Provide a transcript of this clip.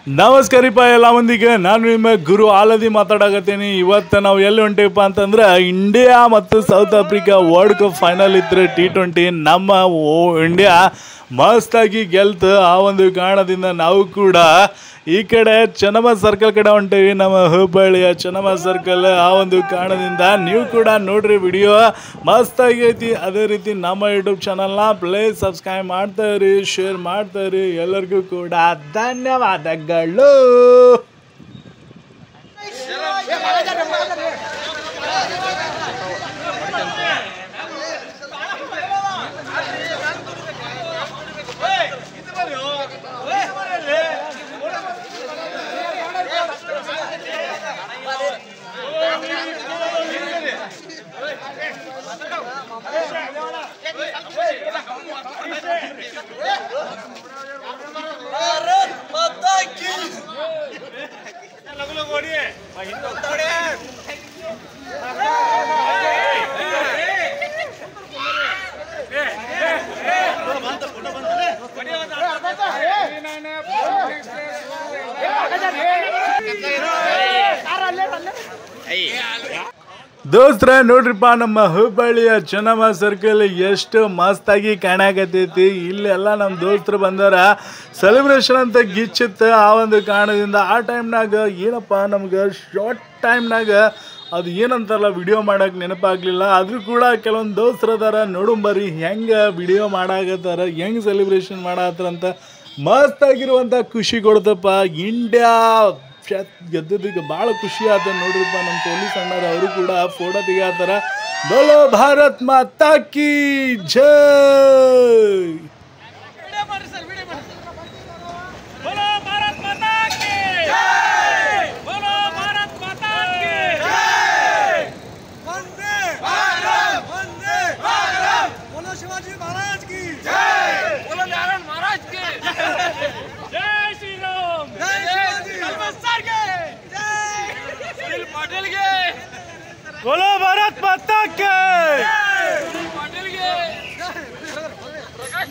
ನಮಸ್ಕಾರಪ್ಪ ಎಲ್ಲ ಮಂದಿಗೆ. ನಾನು ನಿಮ್ಮ ಗುರು ಆಲದಿ ಮಾತಾಡಕತ್ತೀನಿ. ಇವತ್ತು ನಾವು ಎಲ್ಲಿ ಹೊಂಟೀವಪ್ಪ ಅಂತಂದ್ರೆ ಇಂಡಿಯಾ ಮತ್ತು south Africa world cup final ಇದ್ರೆ T20 ನಮ್ಮ ಇಂಡಿಯಾ ಮಸ್ತಾಗಿ ಗೆಲ್ತು. ಆ ಒಂದು ಕಾರಣದಿಂದ ನಾವು ಕೂಡ ಈ ಕಡೆ ಚೆನ್ನಮ್ಮ ಸರ್ಕಲ್ ಕಡೆ ಹೊಂಟೀವಿ, ನಮ್ಮ ಹುಬ್ಬಳ್ಳಿಯ ಚೆನ್ನಮ್ಮ ಸರ್ಕಲ್. ಆ ಒಂದು ಕಾರಣದಿಂದ ನೀವು ಕೂಡ ನೋಡ್ರಿ, ವಿಡಿಯೋ ಮಸ್ತಾಗಿ ಐತಿ. ಅದೇ ರೀತಿ ನಮ್ಮ ಯೂಟ್ಯೂಬ್ ಚಾನಲ್ನ ಪ್ಲೀಸ್ ಸಬ್ಸ್ಕ್ರೈಬ್ ಮಾಡ್ತಾ ಇರಿ, ಶೇರ್ ಮಾಡ್ತಾ ಇರಿ. ಎಲ್ಲರಿಗೂ ಕೂಡ ಧನ್ಯವಾದಗಳು. ದೋಸ್ತ್ರ ನೋಡ್ರಿಪ್ಪ, ನಮ್ಮ ಹುಬ್ಬಳ್ಳಿಯ ಚೆನ್ನಮ್ಮ ಸರ್ಕಲ್ ಎಷ್ಟು ಮಸ್ತಾಗಿ ಕಾಣಕತ್ತೈತಿ. ಇಲ್ಲೆಲ್ಲ ನಮ್ಮ ದೋಸ್ತರು ಬಂದಾರ, ಸೆಲೆಬ್ರೇಷನ್ ಅಂತ ಗಿಚ್ಚುತ್ತೆ. ಆ ಒಂದು ಕಾರಣದಿಂದ ಆ ಟೈಮ್ನಾಗ ಏನಪ್ಪ ನಮ್ಗೆ ಶಾರ್ಟ್ ಟೈಮ್ನಾಗ ಅದು ಏನಂತಾರಲ್ಲ ವಿಡಿಯೋ ಮಾಡೋಕೆ ನೆನಪಾಗಲಿಲ್ಲ. ಆದರೂ ಕೂಡ ಕೆಲವೊಂದು ದೋಸ್ತರು ಅದಾರ, ನೋಡುಂಬರಿ ಹೆಂಗೆ ವಿಡಿಯೋ ಮಾಡಾಕತ್ತಾರ, ಹೆಂಗೆ ಸೆಲೆಬ್ರೇಷನ್ ಮಾಡತ್ತಾರಂತ. ಮಸ್ತಾಗಿರುವಂಥ ಖುಷಿ ಕೊಡ್ತಪ್ಪ. ಇಂಡಿಯಾ ಗೆದ್ದದಕ್ಕೆ ಭಾಳ ಖುಷಿ ಆತ ನೋಡ್ರಿಪ್ಪ. ನಮ್ಮ ಪೊಲೀಸ್ ಅಣ್ಣರು ಅವರು ಕೂಡ ಫೋಟೋ ತೆಗಿತಾರ. ಬೋಲೋ ಭಾರತ್ ಮಾತಾ ಕಿ ಜೈ. शिवाजी महाराज की जय, बोलो नारायण महाराज की जय, श्री राम जय, सर के जय, सुनील पाटिल के बोलो भारत माता के पाटिल के प्रकाश